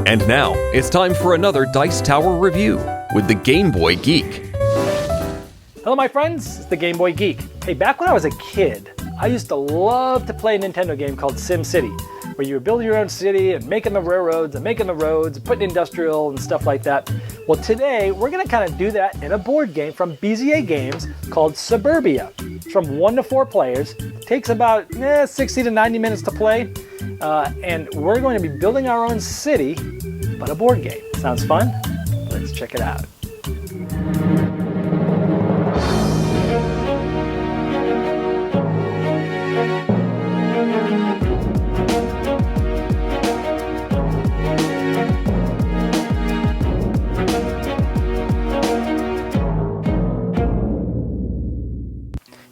And now, it's time for another Dice Tower review with the Game Boy Geek. Hello my friends, it's the Game Boy Geek. Hey, back when I was a kid, I used to love to play a Nintendo game called SimCity, where you were building your own city and making the railroads and making the roads, putting industrial and stuff like that. Well, today we're going to kind of do that in a board game from Bezier Games called Suburbia. It's from 1 to 4 players. It takes about 60 to 90 minutes to play. And we're going to be building our own city, but a board game. Sounds fun? Let's check it out.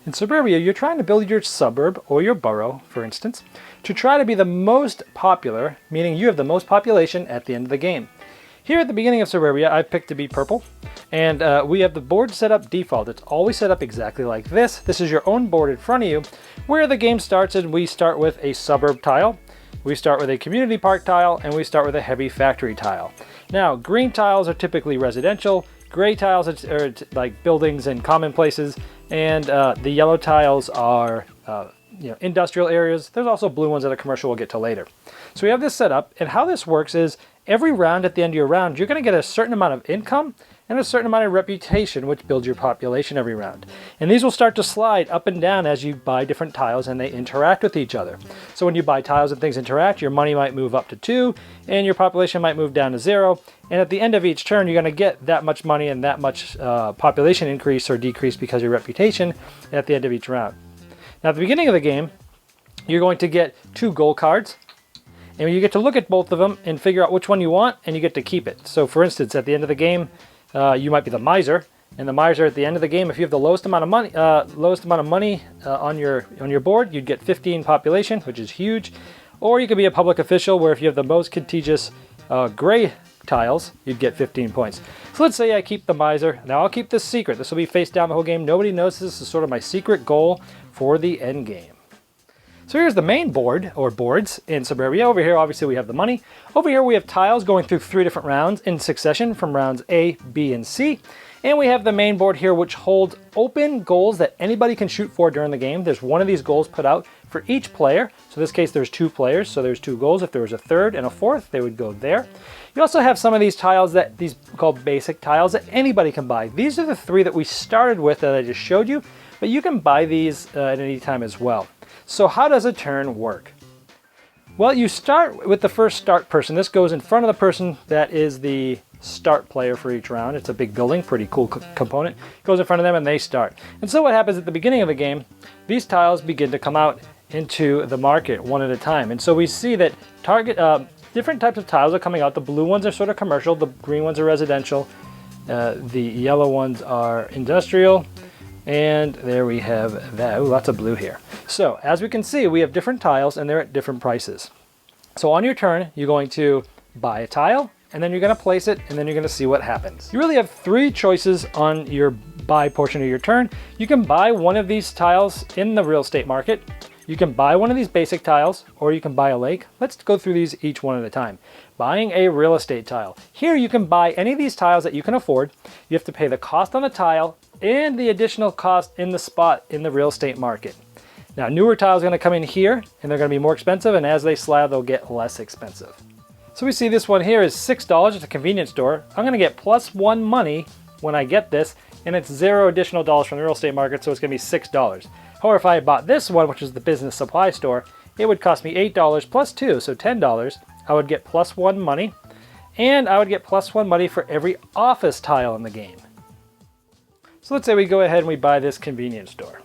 In Suburbia, you're trying to build your suburb or your borough, for instance, to try to be the most popular, meaning you have the most population at the end of the game. Here at the beginning of Suburbia, I've picked to be purple, and we have the board set up default. It's always set up exactly like this. This is your own board in front of you, where the game starts, and we start with a suburb tile, we start with a community park tile, and we start with a heavy factory tile. Now, green tiles are typically residential, gray tiles are like buildings and common places, and the yellow tiles are industrial areas. There's also blue ones that are commercial we'll get to later. So we have this set up, and how this works is every round at the end of your round, you're going to get a certain amount of income and a certain amount of reputation, which builds your population every round. And these will start to slide up and down as you buy different tiles and they interact with each other. So when you buy tiles and things interact, your money might move up to 2 and your population might move down to 0. And at the end of each turn, you're going to get that much money and that much population increase or decrease because of your reputation at the end of each round. Now at the beginning of the game, you're going to get 2 gold cards. And you get to look at both of them and figure out which one you want, and you get to keep it. So for instance, at the end of the game, you might be the miser, and the miser at the end of the game, if you have the lowest amount of money on your board, you'd get 15 population, which is huge. Or you could be a public official, where if you have the most contiguous gray tiles, you'd get 15 points. So let's say I keep the miser. Now I'll keep this secret. This will be face down the whole game. Nobody knows this is sort of my secret goal for the end game. So here's the main board, or boards, in Suburbia. Over here, obviously, we have the money. Over here, we have tiles going through 3 different rounds in succession from rounds A, B, and C. And we have the main board here, which holds open goals that anybody can shoot for during the game. There's one of these goals put out for each player. So in this case, there's 2 players, so there's 2 goals. If there was a third and a fourth, they would go there. You also have some of these tiles, these called basic tiles, that anybody can buy. These are the 3 that we started with that I just showed you, but you can buy these at any time as well. So how does a turn work? Well, you start with the first start person. This goes in front of the person that is the start player for each round. It's a big building, pretty cool component. It goes in front of them and they start. And so what happens at the beginning of the game, these tiles begin to come out into the market one at a time. And so we see that different types of tiles are coming out. The blue ones are sort of commercial, the green ones are residential, the yellow ones are industrial, and there we have that. Ooh, lots of blue here. So as we can see, we have different tiles and they're at different prices. So on your turn, you're going to buy a tile, and then you're going to place it, and then you're going to see what happens. You really have 3 choices on your buy portion of your turn. You can buy one of these tiles in the real estate market. You can buy one of these basic tiles, or you can buy a lake. Let's go through these each one at a time. Buying a real estate tile. Here you can buy any of these tiles that you can afford. You have to pay the cost on the tile and the additional cost in the spot in the real estate market. Now, newer tiles are going to come in here, and they're going to be more expensive, and as they slide, they'll get less expensive. So we see this one here is $6 at the convenience store. I'm going to get +1 money when I get this, and it's $0 additional dollars from the real estate market, so it's going to be $6. However, if I bought this one, which is the business supply store, it would cost me $8 plus 2, so $10. I would get +1 money, and I would get +1 money for every office tile in the game. So let's say we go ahead and we buy this convenience store.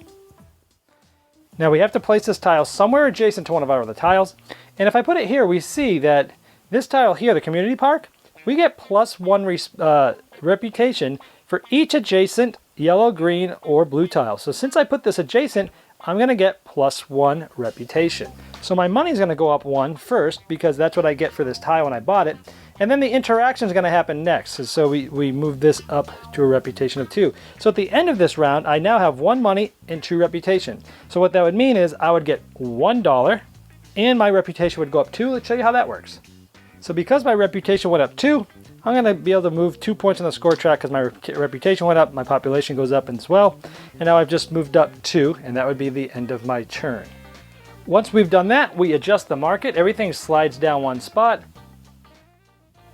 Now we have to place this tile somewhere adjacent to one of our other tiles, and if I put it here, we see that this tile here, the community park, we get +1 reputation for each adjacent yellow, green, or blue tile. So since I put this adjacent, I'm going to get +1 reputation. So my money is going to go up 1 first, because that's what I get for this tile when I bought it. And then the interaction is going to happen next. So we move this up to a reputation of 2. So at the end of this round, I now have 1 money and 2 reputation. So what that would mean is I would get $1 and my reputation would go up 2. Let's show you how that works. So because my reputation went up 2, I'm going to be able to move 2 points on the score track because my reputation went up, my population goes up as well, and now I've just moved up 2, and that would be the end of my turn. Once we've done that, we adjust the market, everything slides down 1 spot,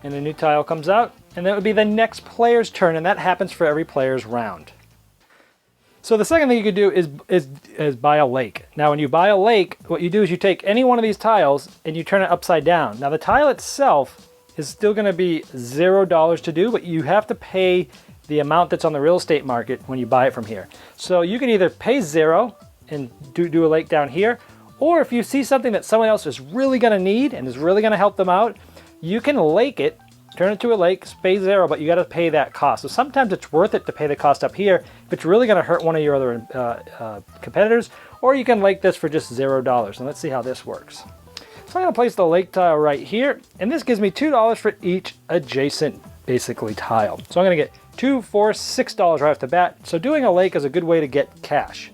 and a new tile comes out, and that would be the next player's turn, and that happens for every player's round. So the second thing you could do is buy a lake. Now when you buy a lake, what you do is you take any one of these tiles and you turn it upside down. Now the tile itself is still going to be $0 to do, but you have to pay the amount that's on the real estate market when you buy it from here. So you can either pay 0 and do a lake down here, or if you see something that someone else is really going to need and is really going to help them out, you can lake it, turn it to a lake, pay 0, but you got to pay that cost. So sometimes it's worth it to pay the cost up here if it's really going to hurt one of your other competitors, or you can lake this for just $0. And let's see how this works. So I'm going to place the lake tile right here, and this gives me $2 for each adjacent, basically, tile. So I'm going to get $2, $4, $6 right off the bat. So doing a lake is a good way to get cash.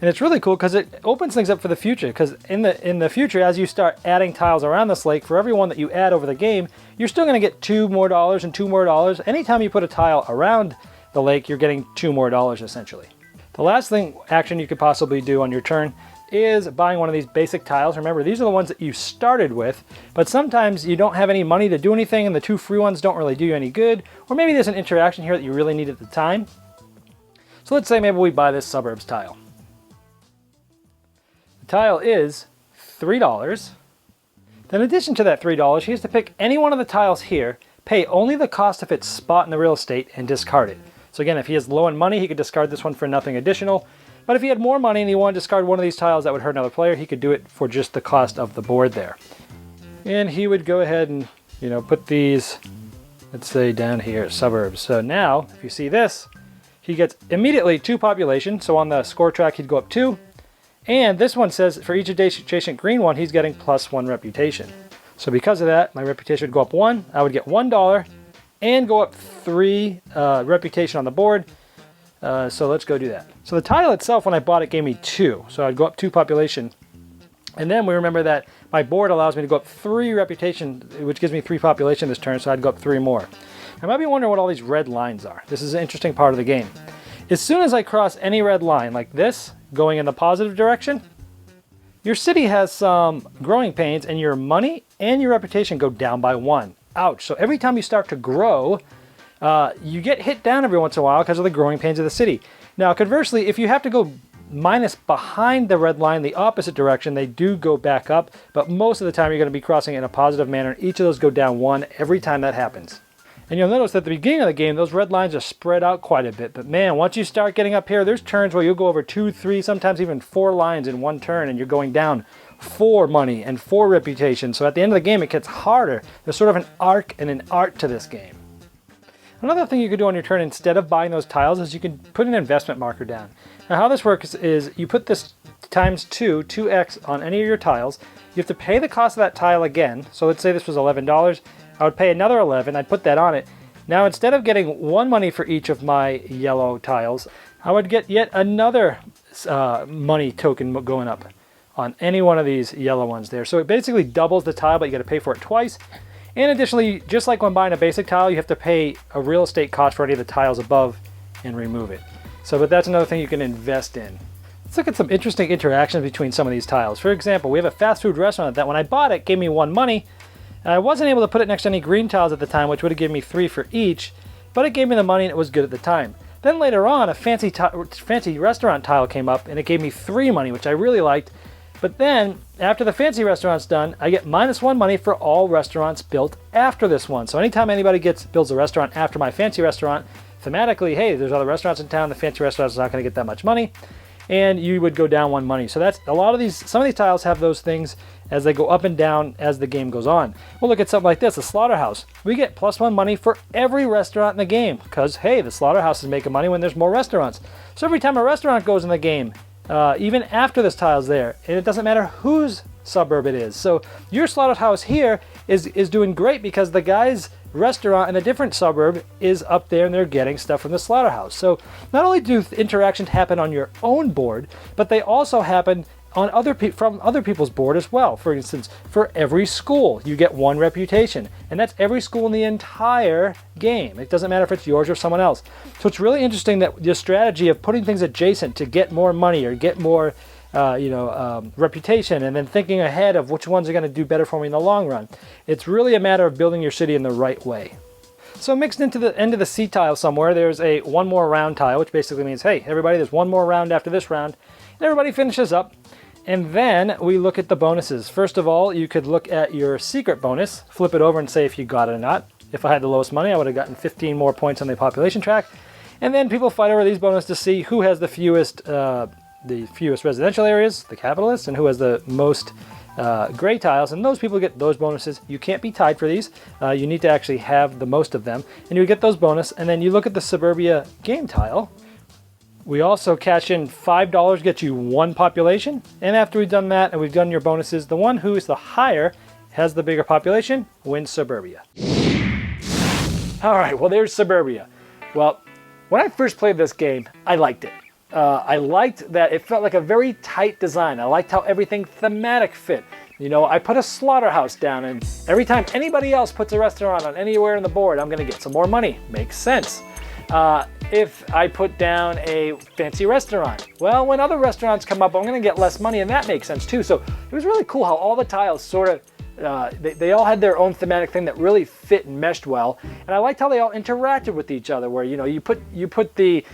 And it's really cool because it opens things up for the future, because in the future, as you start adding tiles around this lake, for every one that you add over the game, you're still going to get $2 more and $2 more. Anytime you put a tile around the lake, you're getting $2 more essentially. The last action you could possibly do on your turn is buying one of these basic tiles. Remember, these are the ones that you started with, but sometimes you don't have any money to do anything and the 2 free ones don't really do you any good, or maybe there's an interaction here that you really need at the time. So let's say maybe we buy this Suburbs tile. The tile is $3. Then in addition to that $3, he has to pick any one of the tiles here, pay only the cost of its spot in the real estate, and discard it. So again, if he is low on money, he could discard this one for nothing additional. But if he had more money and he wanted to discard one of these tiles that would hurt another player, he could do it for just the cost of the board there. And he would go ahead and, put these, let's say down here, Suburbs. So now, if you see this, he gets immediately 2 population. So on the score track, he'd go up 2. And this one says for each adjacent green one, he's getting +1 reputation. So because of that, my reputation would go up 1. I would get $1 and go up 3 reputation on the board. So let's go do that. So the tile itself, when I bought it, gave me 2. So I'd go up 2 population. And then we remember that my board allows me to go up 3 reputation, which gives me 3 population this turn, so I'd go up 3 more. I might be wondering what all these red lines are. This is an interesting part of the game. As soon as I cross any red line, like this, going in the positive direction, your city has some growing pains and your money and your reputation go down by 1. Ouch. So every time you start to grow, you get hit down every once in a while because of the growing pains of the city. Now, conversely, if you have to go minus behind the red line, the opposite direction, they do go back up, but most of the time you're going to be crossing in a positive manner. Each of those go down 1 every time that happens. And you'll notice that at the beginning of the game, those red lines are spread out quite a bit. But man, once you start getting up here, there's turns where you'll go over 2, 3, sometimes even 4 lines in one turn, and you're going down 4 money and 4 reputation. So at the end of the game, it gets harder. There's sort of an arc and an art to this game. Another thing you could do on your turn instead of buying those tiles is you can put an investment marker down. Now how this works is you put this times 2x on any of your tiles. You have to pay the cost of that tile again. So let's say this was $11. I would pay another 11. I'd put that on it. Now instead of getting 1 money for each of my yellow tiles, I would get yet another money token going up on any one of these yellow ones there. So it basically doubles the tile, but you got to pay for it twice. And additionally, just like when buying a basic tile, you have to pay a real estate cost for any of the tiles above and remove it. But that's another thing you can invest in. Let's look at some interesting interactions between some of these tiles. For example, we have a fast food restaurant that when I bought it gave me 1 money. I wasn't able to put it next to any green tiles at the time, which would have given me 3 for each, but it gave me the money and it was good at the time. Then later on, a fancy restaurant tile came up and it gave me 3 money, which I really liked. But then, after the fancy restaurant's done, I get -1 money for all restaurants built after this one. So anytime anybody builds a restaurant after my fancy restaurant, thematically, hey, there's other restaurants in town, the fancy restaurant's not going to get that much money, and you would go down 1 money. So that's a lot of these, some of these tiles have those things as they go up and down as the game goes on. We'll look at something like this, a slaughterhouse. We get +1 money for every restaurant in the game because, hey, the slaughterhouse is making money when there's more restaurants. So every time a restaurant goes in the game, even after this tile's there, and it doesn't matter whose suburb it is. So your slaughterhouse here is doing great because the guy's restaurant in a different suburb is up there and they're getting stuff from the slaughterhouse. So not only do interactions happen on your own board, but they also happen on from other people's board as well. For instance, for every school, you get 1 reputation, and that's every school in the entire game. It doesn't matter if it's yours or someone else. So it's really interesting that the strategy of putting things adjacent to get more money or get more reputation, and then thinking ahead of which ones are going to do better for me in the long run. It's really a matter of building your city in the right way. So mixed into the end of the C tile somewhere, there's a 1 more round tile, which basically means, hey, everybody, there's 1 more round after this round. And everybody finishes up. And then we look at the bonuses. First of all, you could look at your secret bonus, flip it over and say if you got it or not. If I had the lowest money, I would have gotten 15 more points on the population track. And then people fight over these bonuses to see who has the fewest residential areas, the capitalists, and who has the most gray tiles, and those people get those bonuses. You can't be tied for these. You need to actually have the most of them, and you get those bonus. And then you look at the Suburbia game tile. We also cash in $5, gets you 1 population, and after we've done that and we've done your bonuses, the one who is the higher has the bigger population wins Suburbia. All right, well, there's Suburbia. Well, when I first played this game, I liked it. I liked that it felt like a very tight design. I liked how everything thematic fit. You know, I put a slaughterhouse down, and every time anybody else puts a restaurant on anywhere on the board, I'm going to get some more money. Makes sense. If I put down a fancy restaurant, well, when other restaurants come up, I'm going to get less money, and that makes sense too. So it was really cool how all the tiles sort of, they all had their own thematic thing that really fit and meshed well. And I liked how they all interacted with each other, where, you know, you put the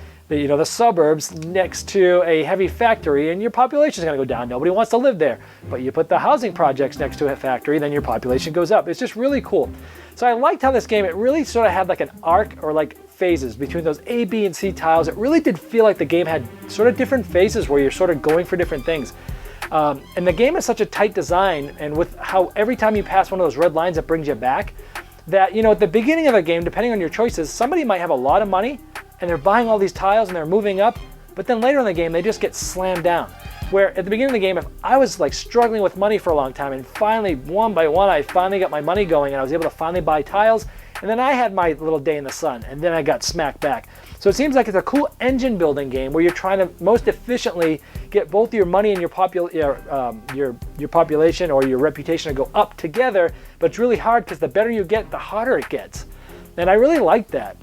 suburbs next to a heavy factory and your population is going to go down. Nobody wants to live there. But you put the housing projects next to a factory, then your population goes up. It's just really cool. So I liked how this game, it really sort of had like an arc or like phases between those A, B, and C tiles. It really did feel like the game had sort of different phases where you're sort of going for different things. And the game is such a tight design, and with how every time you pass one of those red lines, it brings you back, that, you know, at the beginning of the game, depending on your choices, somebody might have a lot of money and they're buying all these tiles and they're moving up, but then later in the game, they just get slammed down. Where at the beginning of the game, if I was like struggling with money for a long time, and finally, one by one, I finally got my money going and I was able to finally buy tiles, and then I had my little day in the sun, and then I got smacked back. So it seems like it's a cool engine building game where you're trying to most efficiently get both your money and your population or your reputation to go up together, but it's really hard because the better you get, the harder it gets. And I really like that.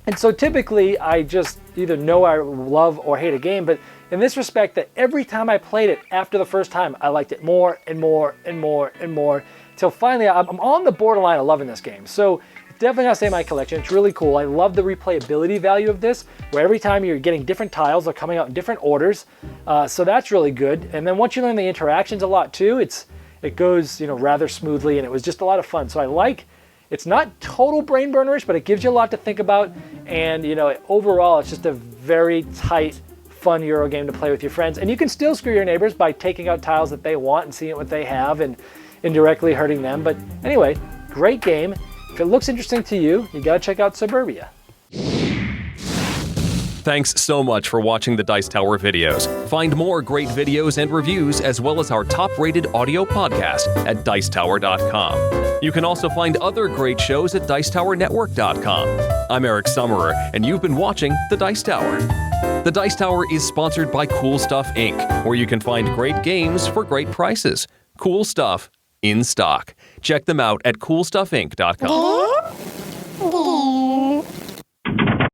And so typically I just either know I love or hate a game, but in this respect, that every time I played it after the first time, I liked it more and more and more and more, till finally I'm on the borderline of loving this game. So definitely gotta say my collection. It's really cool. I love the replayability value of this, where every time you're getting different tiles, they're coming out in different orders. So that's really good. And then once you learn the interactions a lot too, it goes, you know, rather smoothly, and it was just a lot of fun. So I like, it's not total brain burnerish, but it gives you a lot to think about. And, you know, overall, it's just a very tight, fun Euro game to play with your friends. And you can still screw your neighbors by taking out tiles that they want and seeing what they have and indirectly hurting them. But anyway, great game. If it looks interesting to you, you gotta check out Suburbia. Thanks so much for watching the Dice Tower videos. Find more great videos and reviews, as well as our top-rated audio podcast at Dicetower.com. You can also find other great shows at Dicetowernetwork.com. I'm Eric Summerer, and you've been watching The Dice Tower. The Dice Tower is sponsored by Cool Stuff Inc., where you can find great games for great prices. Cool stuff in stock. Check them out at CoolStuffInc.com.